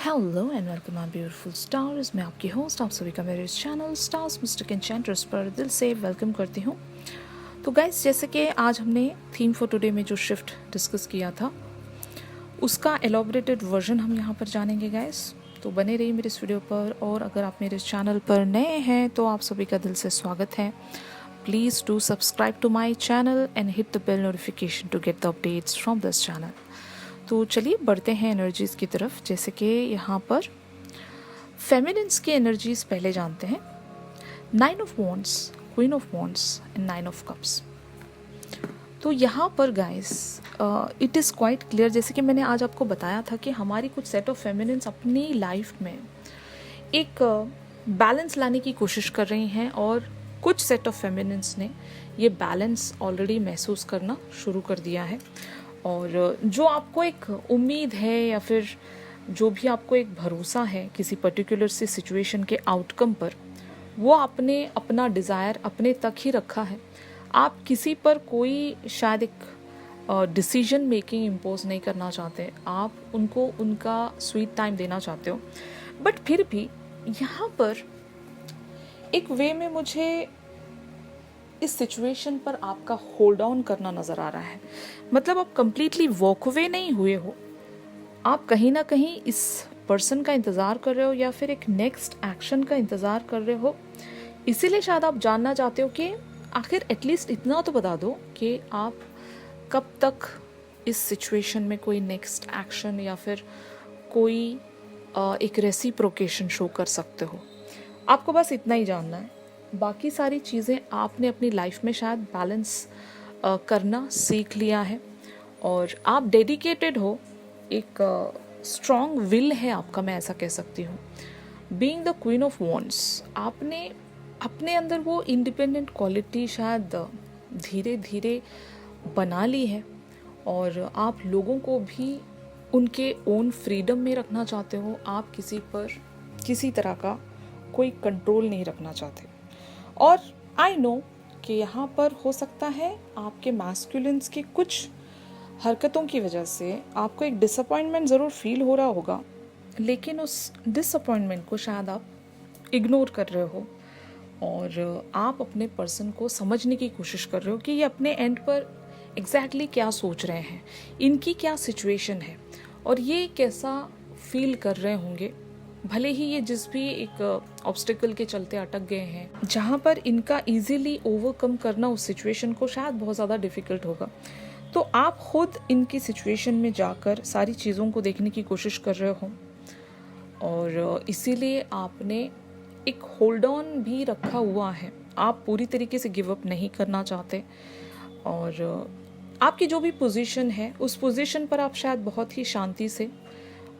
Hello and welcome my beautiful stars. मैं आपकी host, आप सभी का मेरे इस चैनल स्टार्स मिस्टिक एन्चेंटर्स पर दिल से वेलकम करती हूँ। तो गाइस, जैसे कि आज हमने थीम फॉर टुडे में जो शिफ्ट डिस्कस किया था उसका एलॉबरेटेड वर्जन हम यहाँ पर जानेंगे गाइस। तो बने रहिए मेरे इस वीडियो पर, और अगर आप मेरे इस चैनल पर नए हैं तो आप सभी का दिल से स्वागत है। Please do subscribe to my channel and hit the bell notification to get the updates from this channel. तो चलिए बढ़ते हैं एनर्जीज़ की तरफ। जैसे कि यहाँ पर फेमिनिन्स की एनर्जीज पहले जानते हैं। 9 of wands, queen of wands and 9 of cups. तो यहाँ पर guys it is quite clear, जैसे कि मैंने आज आपको बताया था कि हमारी कुछ सेट ऑफ फेमिनिन्स अपनी लाइफ में एक बैलेंस लाने की कोशिश कर रही हैं, और कुछ सेट ऑफ फेमिनिन्स ने ये बैलेंस ऑलरेडी महसूस करना शुरू कर दिया है। और जो आपको एक उम्मीद है या फिर जो भी आपको एक भरोसा है किसी पर्टिकुलर सी सिचुएशन के आउटकम पर, वो आपने अपना डिज़ायर अपने तक ही रखा है। आप किसी पर कोई शायद एक डिसीजन मेकिंग इम्पोज नहीं करना चाहते, आप उनको उनका स्वीट टाइम देना चाहते हो। बट फिर भी यहाँ पर एक वे में मुझे इस सिचुएशन पर आपका होल्ड ऑन करना नज़र आ रहा है। मतलब आप कंप्लीटली वॉक अवे नहीं हुए हो, आप कहीं ना कहीं इस पर्सन का इंतज़ार कर रहे हो या फिर एक नेक्स्ट एक्शन का इंतज़ार कर रहे हो। इसीलिए शायद आप जानना चाहते हो कि आखिर एटलीस्ट इतना तो बता दो कि आप कब तक इस सिचुएशन में कोई नेक्स्ट एक्शन या फिर कोई एक रेसिप्रोकेशन शो कर सकते हो। आपको बस इतना ही जानना है। बाकी सारी चीज़ें आपने अपनी लाइफ में शायद बैलेंस करना सीख लिया है, और आप डेडिकेटेड हो, एक स्ट्रॉन्ग विल है आपका, मैं ऐसा कह सकती हूँ। Being the queen of wands, आपने अपने अंदर वो इंडिपेंडेंट क्वालिटी शायद धीरे धीरे बना ली है, और आप लोगों को भी उनके ओन फ्रीडम में रखना चाहते हो। आप किसी पर किसी तरह का कोई कंट्रोल नहीं रखना चाहते। और आई नो कि यहाँ पर हो सकता है आपके मैस्कुलिन्स की कुछ हरकतों की वजह से आपको एक डिसअपॉइंटमेंट ज़रूर फील हो रहा होगा, लेकिन उस डिसअपॉइंटमेंट को शायद आप इग्नोर कर रहे हो, और आप अपने पर्सन को समझने की कोशिश कर रहे हो कि ये अपने एंड पर एग्जैक्टली क्या सोच रहे हैं, इनकी क्या सिचुएशन है, और ये कैसा फील कर रहे होंगे। भले ही ये जिस भी एक ऑब्स्टिकल के चलते अटक गए हैं, जहाँ पर इनका इजीली ओवरकम करना उस सिचुएशन को शायद बहुत ज़्यादा डिफ़िकल्ट होगा। तो आप खुद इनकी सिचुएशन में जाकर सारी चीज़ों को देखने की कोशिश कर रहे हो, और इसीलिए आपने एक होल्ड ऑन भी रखा हुआ है। आप पूरी तरीके से गिव अप नहीं करना चाहते, और आपकी जो भी पोजीशन है उस पोजीशन पर आप शायद बहुत ही शांति से,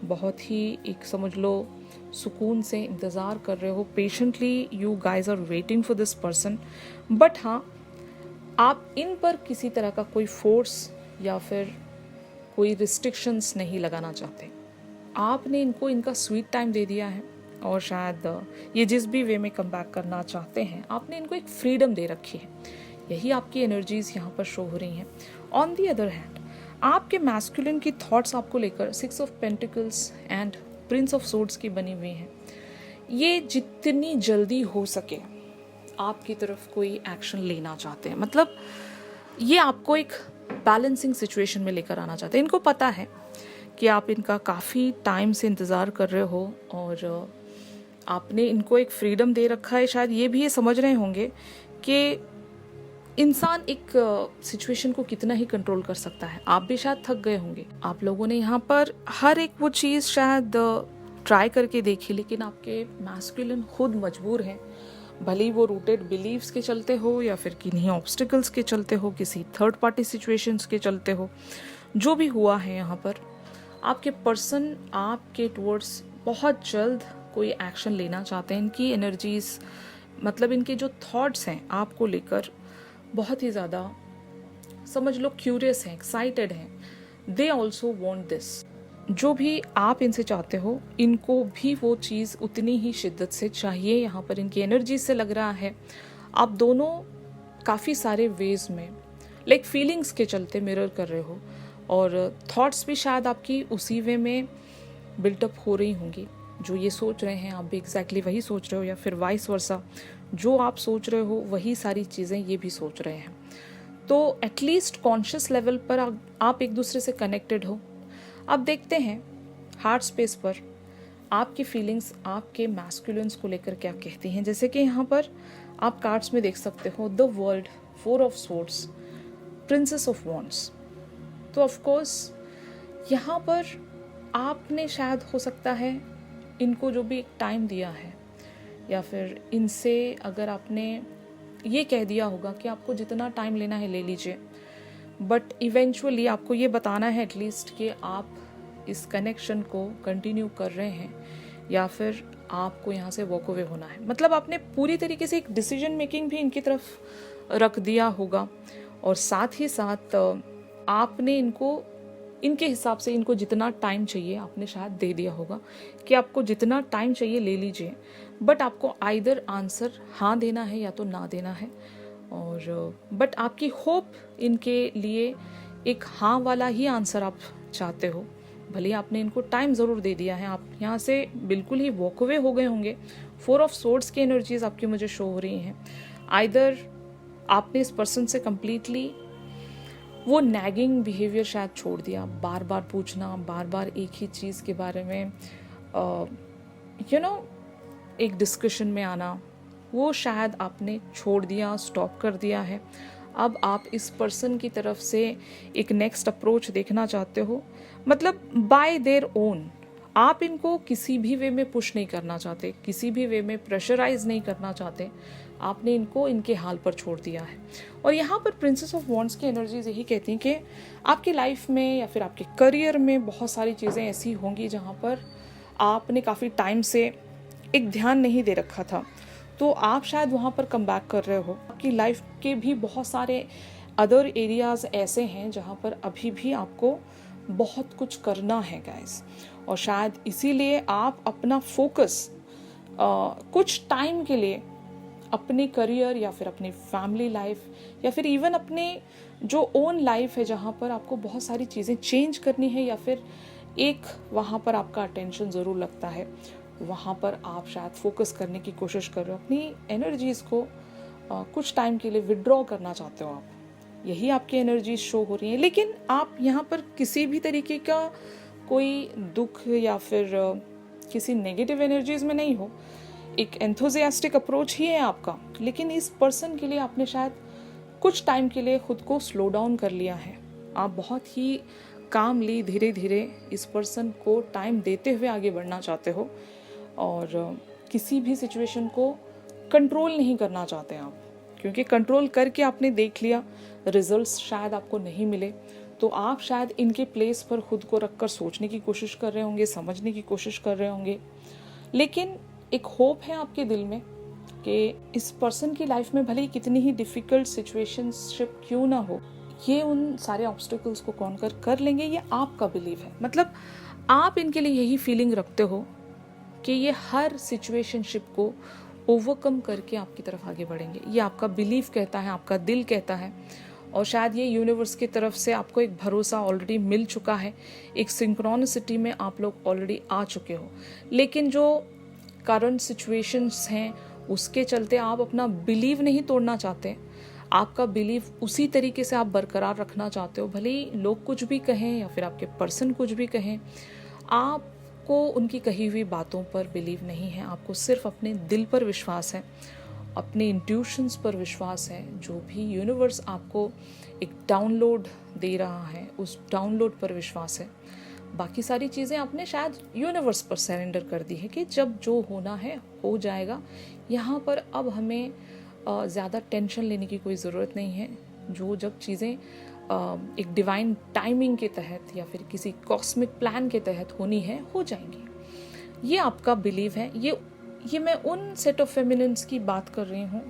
बहुत ही एक समझ लो सुकून से इंतज़ार कर रहे हो। Patiently you guys are waiting for this person. But हाँ, आप इन पर किसी तरह का कोई फोर्स या फिर कोई रिस्ट्रिक्शंस नहीं लगाना चाहते। आपने इनको इनका स्वीट टाइम दे दिया है, और शायद ये जिस भी वे में कम बैक करना चाहते हैं, आपने इनको एक फ्रीडम दे रखी है। यही आपकी एनर्जीज यहाँ पर शो हो रही हैं। ऑन दी अदर हैंड, आपके मैस्कुलिन की थॉट्स आपको लेकर 6 of pentacles and Prince of swords की बनी हुई हैं। ये जितनी जल्दी हो सके आपकी तरफ कोई एक्शन लेना चाहते हैं। मतलब ये आपको एक बैलेंसिंग सिचुएशन में लेकर आना चाहते हैं। इनको पता है कि आप इनका काफ़ी टाइम से इंतज़ार कर रहे हो, और आपने इनको एक फ्रीडम दे रखा है। शायद ये भी ये समझ रहे होंगे कि इंसान एक सिचुएशन को कितना ही कंट्रोल कर सकता है। आप भी शायद थक गए होंगे। आप लोगों ने यहाँ पर हर एक वो चीज़ शायद ट्राई करके देखी, लेकिन आपके मैस्कुलिन खुद मजबूर हैं। भले ही वो रूटेड बिलीव्स के चलते हो या फिर किन्हीं ऑब्स्टिकल्स के चलते हो, किसी थर्ड पार्टी सिचुएशंस के चलते हो, जो भी हुआ है यहाँ पर, आपके पर्सन आपके टुवर्ड्स बहुत जल्द कोई एक्शन लेना चाहते हैं। इनकी एनर्जीज, मतलब इनके जो थॉट्स हैं आपको लेकर बहुत ही ज़्यादा समझ लो क्यूरियस हैं, एक्साइटेड हैं। They also want this. जो भी आप इनसे चाहते हो, इनको भी वो चीज़ उतनी ही शिद्दत से चाहिए। यहाँ पर इनकी एनर्जी से लग रहा है आप दोनों काफ़ी सारे वेज में लाइक फीलिंग्स के चलते मिरर कर रहे हो, और थॉट्स भी शायद आपकी उसी वे में बिल्टअप हो रही होंगी। जो ये सोच रहे हैं आप भी एग्जैक्टली वही सोच रहे हो, या फिर वाइस वर्सा, जो आप सोच रहे हो वही सारी चीज़ें ये भी सोच रहे हैं। तो एटलीस्ट कॉन्शियस लेवल पर आप एक दूसरे से कनेक्टेड हो। अब देखते हैं हार्ट स्पेस पर आपकी फीलिंग्स आपके मैस्कुलिन्स को लेकर क्या कहती हैं। जैसे कि यहाँ पर आप कार्ड्स में देख सकते हो the world, 4 of swords, princess of wands. तो ऑफ कोर्स यहाँ पर आपने शायद हो सकता है इनको जो भी एक टाइम दिया है, या फिर इनसे अगर आपने ये कह दिया होगा कि आपको जितना टाइम लेना है ले लीजिए, बट इवेंचुअली आपको ये बताना है एटलीस्ट कि आप इस कनेक्शन को कंटिन्यू कर रहे हैं या फिर आपको यहाँ से वॉक अवे होना है। मतलब आपने पूरी तरीके से एक डिसीजन मेकिंग भी इनकी तरफ रख दिया होगा, और साथ ही साथ आपने इनके हिसाब से इनको जितना टाइम चाहिए आपने शायद दे दिया होगा कि आपको जितना टाइम चाहिए ले लीजिए, बट आपको आइदर आंसर हाँ देना है या तो ना देना है। और बट आपकी होप इनके लिए एक हाँ वाला ही आंसर आप चाहते हो। भले आपने इनको टाइम ज़रूर दे दिया है, आप यहाँ से बिल्कुल ही वॉक अवे हो गए होंगे। 4 ऑफ सोर्ड्स की एनर्जीज आपकी मुझे शो हो रही हैं। आइदर आपने इस पर्सन से कम्प्लीटली वो नैगिंग बिहेवियर शायद छोड़ दिया, बार बार पूछना, बार बार एक ही चीज़ के बारे में एक डिस्कशन में आना, वो शायद आपने छोड़ दिया, स्टॉप कर दिया है। अब आप इस पर्सन की तरफ से एक नेक्स्ट अप्रोच देखना चाहते हो, मतलब बाय देयर ओन। आप इनको किसी भी वे में पुश नहीं करना चाहते, किसी भी वे में प्रेशराइज नहीं करना चाहते, आपने इनको इनके हाल पर छोड़ दिया है। और यहाँ पर प्रिंसेस ऑफ वॉन्ड्स की एनर्जीज यही कहती हैं कि आपकी लाइफ में या फिर आपके करियर में बहुत सारी चीज़ें ऐसी होंगी जहाँ पर आपने काफ़ी टाइम से एक ध्यान नहीं दे रखा था, तो आप शायद वहाँ पर कम बैक कर रहे हो। आपकी लाइफ के भी बहुत सारे अदर एरियाज़ ऐसे हैं जहाँ पर अभी भी आपको बहुत कुछ करना है गाइस, और शायद इसीलिए आप अपना फोकस कुछ टाइम के लिए अपने करियर या फिर अपनी फैमिली लाइफ या फिर इवन अपने जो ओन लाइफ है जहाँ पर आपको बहुत सारी चीज़ें चेंज करनी है, या फिर एक वहाँ पर आपका अटेंशन ज़रूर लगता है, वहाँ पर आप शायद फोकस करने की कोशिश कर रहे हो, अपनी एनर्जीज़ को कुछ टाइम के लिए विड्रॉ करना चाहते हो आप। यही आपकी एनर्जीज शो हो रही हैं। लेकिन आप यहाँ पर किसी भी तरीके का कोई दुख या फिर किसी नेगेटिव एनर्जीज में नहीं हो, एक एंथुजियास्टिक अप्रोच ही है आपका। लेकिन इस पर्सन के लिए आपने शायद कुछ टाइम के लिए खुद को स्लो डाउन कर लिया है। आप बहुत ही कामली धीरे धीरे इस पर्सन को टाइम देते हुए आगे बढ़ना चाहते हो, और किसी भी सिचुएशन को कंट्रोल नहीं करना चाहते आप, क्योंकि कंट्रोल करके आपने देख लिया रिजल्ट्स शायद आपको नहीं मिले, तो आप शायद इनके प्लेस पर खुद को रखकर सोचने की कोशिश कर रहे होंगे, समझने की कोशिश कर रहे होंगे। लेकिन एक होप है आपके दिल में कि इस पर्सन की लाइफ में भले ही कितनी ही डिफ़िकल्ट सिचुएशनशिप क्यों ना हो, ये उन सारे ऑब्स्टिकल्स को कॉन्कर कर लेंगे, ये आपका बिलीव है। मतलब आप इनके लिए यही फीलिंग रखते हो कि ये हर सिचुएशनशिप को ओवरकम करके आपकी तरफ आगे बढ़ेंगे, ये आपका बिलीव कहता है, आपका दिल कहता है। और शायद ये यूनिवर्स की तरफ से आपको एक भरोसा ऑलरेडी मिल चुका है, एक सिंक्रोनिसिटी में आप लोग ऑलरेडी आ चुके हो। लेकिन जो करंट सिचुएशंस हैं उसके चलते आप अपना बिलीव नहीं तोड़ना चाहते, आपका बिलीव उसी तरीके से आप बरकरार रखना चाहते हो। भले ही लोग कुछ भी कहें या फिर आपके पर्सन कुछ भी कहें, आपको उनकी कही हुई बातों पर बिलीव नहीं है, आपको सिर्फ अपने दिल पर विश्वास है, अपने इंट्यूशंस पर विश्वास है। जो भी यूनिवर्स आपको एक डाउनलोड दे रहा है उस डाउनलोड पर विश्वास है। बाकी सारी चीज़ें आपने शायद यूनिवर्स पर सरेंडर कर दी है कि जब जो होना है हो जाएगा। यहाँ पर अब हमें ज़्यादा टेंशन लेने की कोई ज़रूरत नहीं है। जब चीज़ें एक डिवाइन टाइमिंग के तहत या फिर किसी कॉस्मिक प्लान के तहत होनी है हो जाएंगी। ये आपका बिलीव है। ये मैं उन सेट ऑफ फेमिनिन्स की बात कर रही हूँ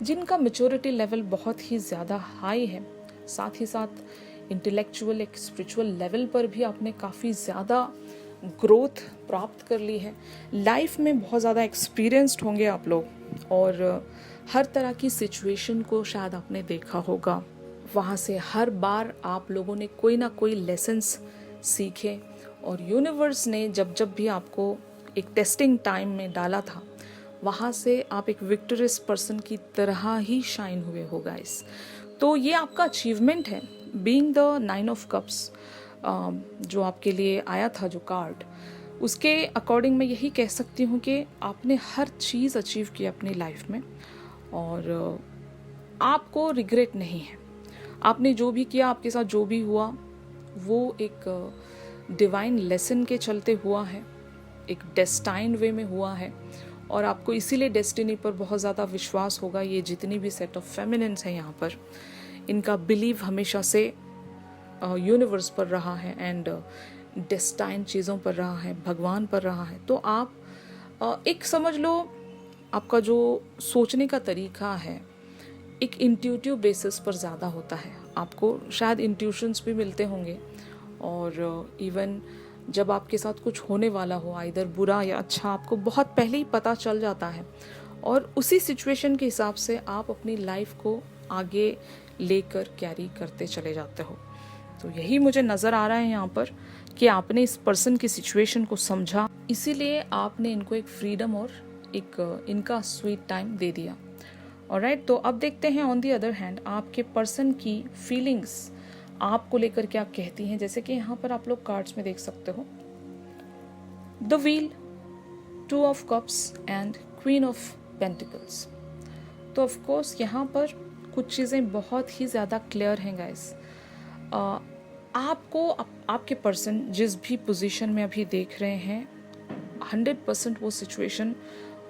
जिनका मैच्योरिटी लेवल बहुत ही ज़्यादा हाई है, साथ ही साथ इंटेलेक्चुअल एक स्पिरिचुअल लेवल पर भी आपने काफ़ी ज़्यादा ग्रोथ प्राप्त कर ली है। लाइफ में बहुत ज़्यादा एक्सपीरियंस्ड होंगे आप लोग, और हर तरह की सिचुएशन को शायद आपने देखा होगा। वहाँ से हर बार आप लोगों ने कोई ना कोई लेसन्स सीखे और यूनिवर्स ने जब जब भी आपको एक टेस्टिंग टाइम में डाला था, वहाँ से आप एक विक्टोरियस पर्सन की तरह ही शाइन हुए हो गाइस। तो ये आपका अचीवमेंट है, बीइंग द 9 ऑफ कप्स। जो आपके लिए आया था जो कार्ड, उसके अकॉर्डिंग मैं यही कह सकती हूँ कि आपने हर चीज़ अचीव की अपनी लाइफ में, और आपको रिग्रेट नहीं है। आपने जो भी किया, आपके साथ जो भी हुआ, वो एक डिवाइन लेसन के चलते हुआ है, एक डेस्टाइन वे में हुआ है, और आपको इसीलिए डेस्टिनी पर बहुत ज़्यादा विश्वास होगा। ये जितनी भी सेट ऑफ फेमिनिन्स हैं यहाँ पर, इनका बिलीव हमेशा से यूनिवर्स पर रहा है, एंड डेस्टाइन चीज़ों पर रहा है, भगवान पर रहा है। तो आप एक समझ लो, आपका जो सोचने का तरीका है एक इंट्यूटिव बेसिस पर ज़्यादा होता है। आपको शायद इंट्यूशंस भी मिलते होंगे, और इवन जब आपके साथ कुछ होने वाला हो, आइदर बुरा या अच्छा, आपको बहुत पहले ही पता चल जाता है, और उसी सिचुएशन के हिसाब से आप अपनी लाइफ को आगे लेकर कैरी करते चले जाते हो। तो यही मुझे नज़र आ रहा है यहाँ पर कि आपने इस पर्सन की सिचुएशन को समझा, इसीलिए आपने इनको एक फ्रीडम और एक इनका स्वीट टाइम दे दिया। ऑलराइट, तो अब देखते हैं ऑन दी अदर हैंड आपके पर्सन की फीलिंग्स आपको लेकर क्या कहती हैं। जैसे कि यहाँ पर आप लोग कार्ड्स में देख सकते हो, the wheel, 2 of cups and queen of pentacles. तो ऑफ कोर्स यहाँ पर कुछ चीज़ें बहुत ही ज़्यादा क्लियर हैं गाइस। आपको आपके पर्सन जिस भी पोजीशन में अभी देख रहे हैं, 100% वो सिचुएशन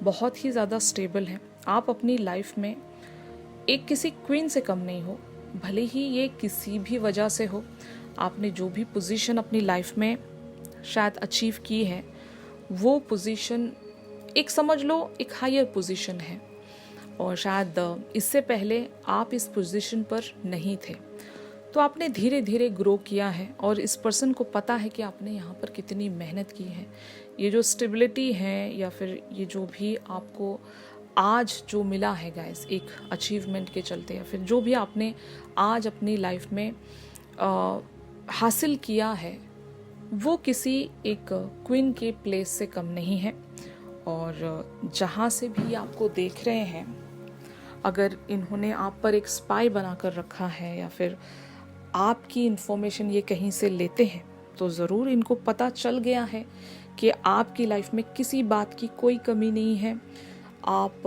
बहुत ही ज़्यादा स्टेबल है। आप अपनी लाइफ में एक किसी क्वीन से कम नहीं हो, भले ही ये किसी भी वजह से हो। आपने जो भी पोजीशन अपनी लाइफ में शायद अचीव की है, वो पोजीशन एक समझ लो एक हायर पोजीशन है, और शायद इससे पहले आप इस पोजीशन पर नहीं थे। तो आपने धीरे धीरे ग्रो किया है, और इस पर्सन को पता है कि आपने यहाँ पर कितनी मेहनत की है। ये जो स्टेबिलिटी है, या फिर ये जो भी आपको आज जो मिला है गाइस एक अचीवमेंट के चलते, या फिर जो भी आपने आज अपनी लाइफ में हासिल किया है, वो किसी एक क्वीन के प्लेस से कम नहीं है। और जहाँ से भी आपको देख रहे हैं, अगर इन्होंने आप पर एक स्पाई बना कर रखा है, या फिर आपकी इन्फॉर्मेशन ये कहीं से लेते हैं, तो ज़रूर इनको पता चल गया है कि आपकी लाइफ में किसी बात की कोई कमी नहीं है। आप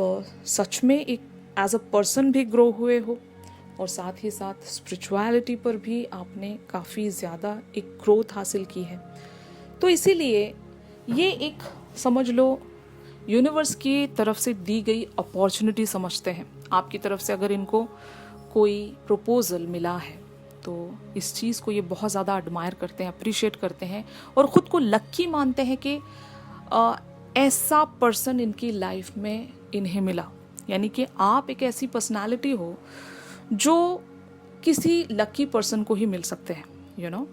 सच में एक एज अ पर्सन भी ग्रो हुए हो, और साथ ही साथ स्पिरिचुअलिटी पर भी आपने काफ़ी ज़्यादा एक ग्रोथ हासिल की है। तो इसीलिए ये एक समझ लो यूनिवर्स की तरफ से दी गई अपॉर्चुनिटी समझते हैं। आपकी तरफ से अगर इनको कोई प्रपोजल मिला है, तो इस चीज़ को ये बहुत ज़्यादा एडमायर करते हैं, अप्रिशिएट करते हैं, और ख़ुद को लक्की मानते हैं कि ऐसा पर्सन इनकी लाइफ में इन्हें मिला। यानी कि आप एक ऐसी पर्सनालिटी हो जो किसी लकी पर्सन को ही मिल सकते हैं, यू नो।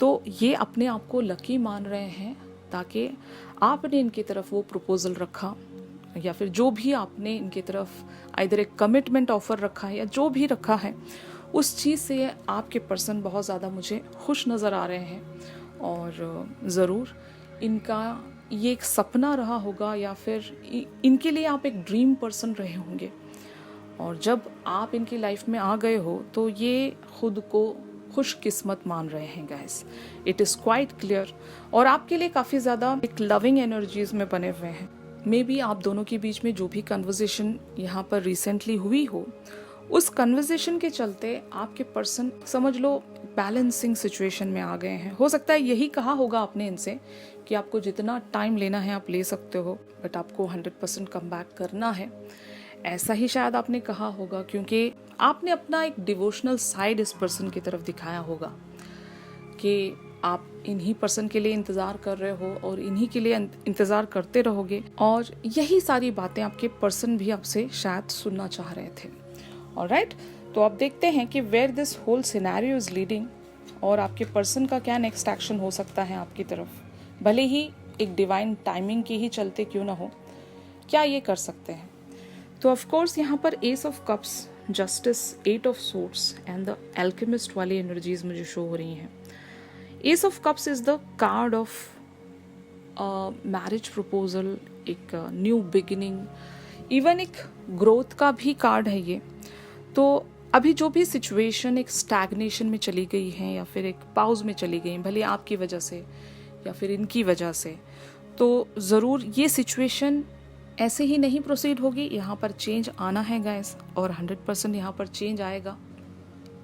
तो ये अपने आप को लकी मान रहे हैं, ताकि आपने इनकी तरफ वो प्रपोजल रखा, या फिर जो भी आपने इनकी तरफ आइदर एक कमिटमेंट ऑफर रखा है, या जो भी रखा है, उस चीज़ से आपके पर्सन बहुत ज़्यादा मुझे खुश नज़र आ रहे हैं। और ज़रूर इनका ये एक सपना रहा होगा, या फिर इनके लिए आप एक ड्रीम पर्सन रहे होंगे, और जब आप इनकी लाइफ में आ गए हो, तो ये खुद को खुशकिस्मत मान रहे हैं guys. It is quite clear, और आपके लिए काफ़ी ज़्यादा एक लविंग एनर्जीज में बने हुए हैं। मे बी आप दोनों के बीच में जो भी कन्वर्सेशन यहाँ पर रिसेंटली हुई हो, उस कन्वर्सेशन के चलते आपके पर्सन समझ लो बैलेंसिंग सिचुएशन में आ गए हैं। हो सकता है यही कहा होगा आपने इनसे कि आपको जितना टाइम लेना है आप ले सकते हो, बट आपको 100% कम बैक करना है। ऐसा ही शायद आपने कहा होगा, क्योंकि आपने अपना एक डिवोशनल साइड इस पर्सन की तरफ दिखाया होगा कि आप इन्हीं पर्सन के लिए इंतज़ार कर रहे हो, और इन्हीं के लिए इंतज़ार करते रहोगे, और यही सारी बातें आपके पर्सन भी आपसे शायद सुनना चाह रहे थे। ऑलराइट, तो अब देखते हैं कि where this whole scenario is leading, और आपके पर्सन का क्या नेक्स्ट एक्शन हो सकता है आपकी तरफ। भले ही एक डिवाइन टाइमिंग की ही चलते क्यों ना हो, क्या ये कर सकते हैं। तो ऑफ कोर्स यहाँ पर S of cups, justice, 8 of swords and the alchemist वाली एनर्जीज मुझे शो हो रही हैं। S of cups is the card of marriage proposal, एक न्यू बिगिनिंग, इवन एक ग्रोथ का भी कार्ड है ये। तो अभी जो भी सिचुएशन एक स्टैग्नेशन में चली गई है या फिर एक पाउज में चली गई, भले आपकी वजह से या फिर इनकी वजह से, तो ज़रूर ये सिचुएशन ऐसे ही नहीं प्रोसीड होगी। यहाँ पर चेंज आना है गाइस, और 100% यहाँ पर चेंज आएगा।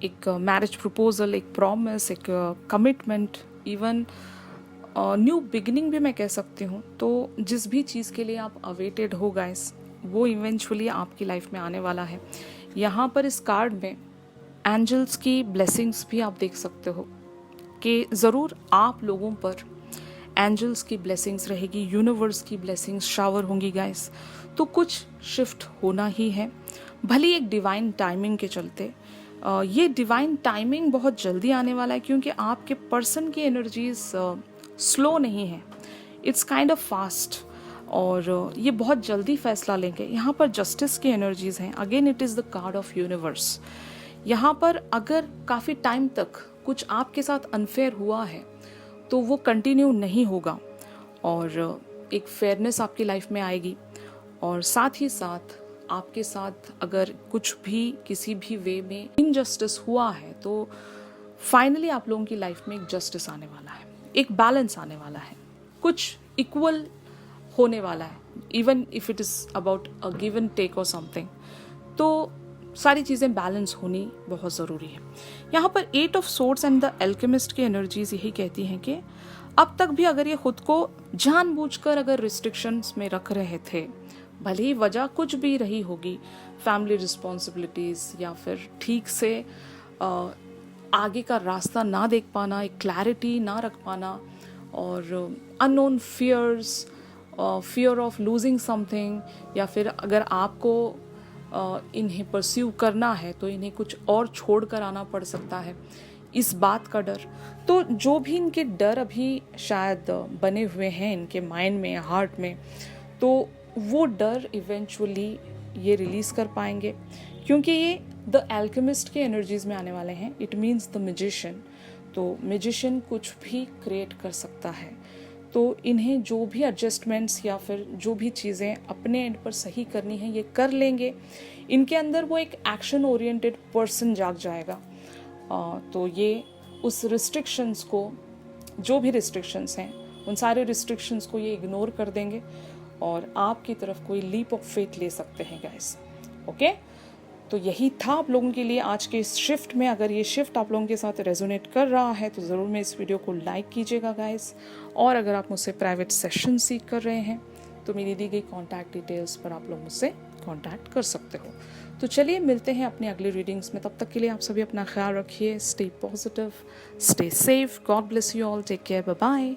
एक मैरिज प्रपोजल, एक प्रॉमिस, एक कमिटमेंट, इवन न्यू बिगिनिंग भी मैं कह सकती हूँ। तो जिस भी चीज़ के लिए आप अवेटेड हो गाइस, वो इवेंचुअली आपकी लाइफ में आने वाला है। यहाँ पर इस कार्ड में एंजल्स की ब्लेसिंग्स भी आप देख सकते हो कि ज़रूर आप लोगों पर एंजल्स की ब्लेसिंग्स रहेगी, यूनिवर्स की ब्लेसिंग्स शावर होंगी गाइस। तो कुछ शिफ्ट होना ही है, भले एक डिवाइन टाइमिंग के चलते। ये डिवाइन टाइमिंग बहुत जल्दी आने वाला है, क्योंकि आपके पर्सन की एनर्जीज स्लो नहीं है, इट्स काइंड ऑफ फास्ट, और ये बहुत जल्दी फैसला लेंगे। यहाँ पर जस्टिस की एनर्जीज हैं। Again it is the card of universe. यहाँ पर अगर काफ़ी टाइम तक कुछ आपके साथ अनफेयर हुआ है तो वो कंटिन्यू नहीं होगा, और एक फेयरनेस आपकी लाइफ में आएगी। और साथ ही साथ आपके साथ अगर कुछ भी किसी भी वे में इनजस्टिस हुआ है तो फाइनली आप लोगों की लाइफ में एक जस्टिस आने वाला है, एक बैलेंस आने वाला है, कुछ इक्वल होने वाला है, even if it is about a give and take or something. तो सारी चीज़ें बैलेंस होनी बहुत ज़रूरी है। यहाँ पर 8 of swords and the alchemist की एनर्जीज यही कहती हैं कि अब तक भी अगर ये खुद को जानबूझकर अगर रिस्ट्रिक्शंस में रख रहे थे, भले ही वजह कुछ भी रही होगी, फैमिली रिस्पॉन्सिबिलिटीज़ या फिर ठीक से आगे का रास्ता ना देख पाना, एक क्लैरिटी ना रख पाना, और unknown fears, fear of losing something, या फिर अगर आपको इन्हें परस्यू करना है तो इन्हें कुछ और छोड़ कर आना पड़ सकता है, इस बात का डर। तो जो भी इनके डर अभी शायद बने हुए हैं इनके माइंड में, हार्ट में, तो वो डर इवेंचुअली ये रिलीज़ कर पाएंगे, क्योंकि ये द एल्केमिस्ट के एनर्जीज में आने वाले हैं। It means the magician. तो मैजिशियन कुछ भी क्रिएट कर सकता है। तो इन्हें जो भी एडजस्टमेंट्स या फिर जो भी चीज़ें अपने एंड पर सही करनी है ये कर लेंगे। इनके अंदर वो एक एक्शन ओरिएंटेड पर्सन जाग जाएगा। तो ये उस रिस्ट्रिक्शंस को, जो भी रिस्ट्रिक्शंस हैं, उन सारे रिस्ट्रिक्शंस को ये इग्नोर कर देंगे और आपकी तरफ कोई लीप ऑफ फेथ ले सकते हैं गाइस। ओके, तो यही था आप लोगों के लिए आज के इस शिफ्ट में। अगर ये शिफ्ट आप लोगों के साथ रेजोनेट कर रहा है तो ज़रूर मैं इस वीडियो को लाइक कीजिएगा गाइस। और अगर आप मुझसे प्राइवेट सेशन सीख कर रहे हैं तो मेरी दी गई कॉन्टैक्ट डिटेल्स पर आप लोग मुझसे कॉन्टैक्ट कर सकते हो। तो चलिए मिलते हैं अपनी अगली रीडिंग्स में। तब तक के लिए आप सभी अपना ख्याल रखिए। Stay positive, stay safe, God bless you all, take care, bye bye.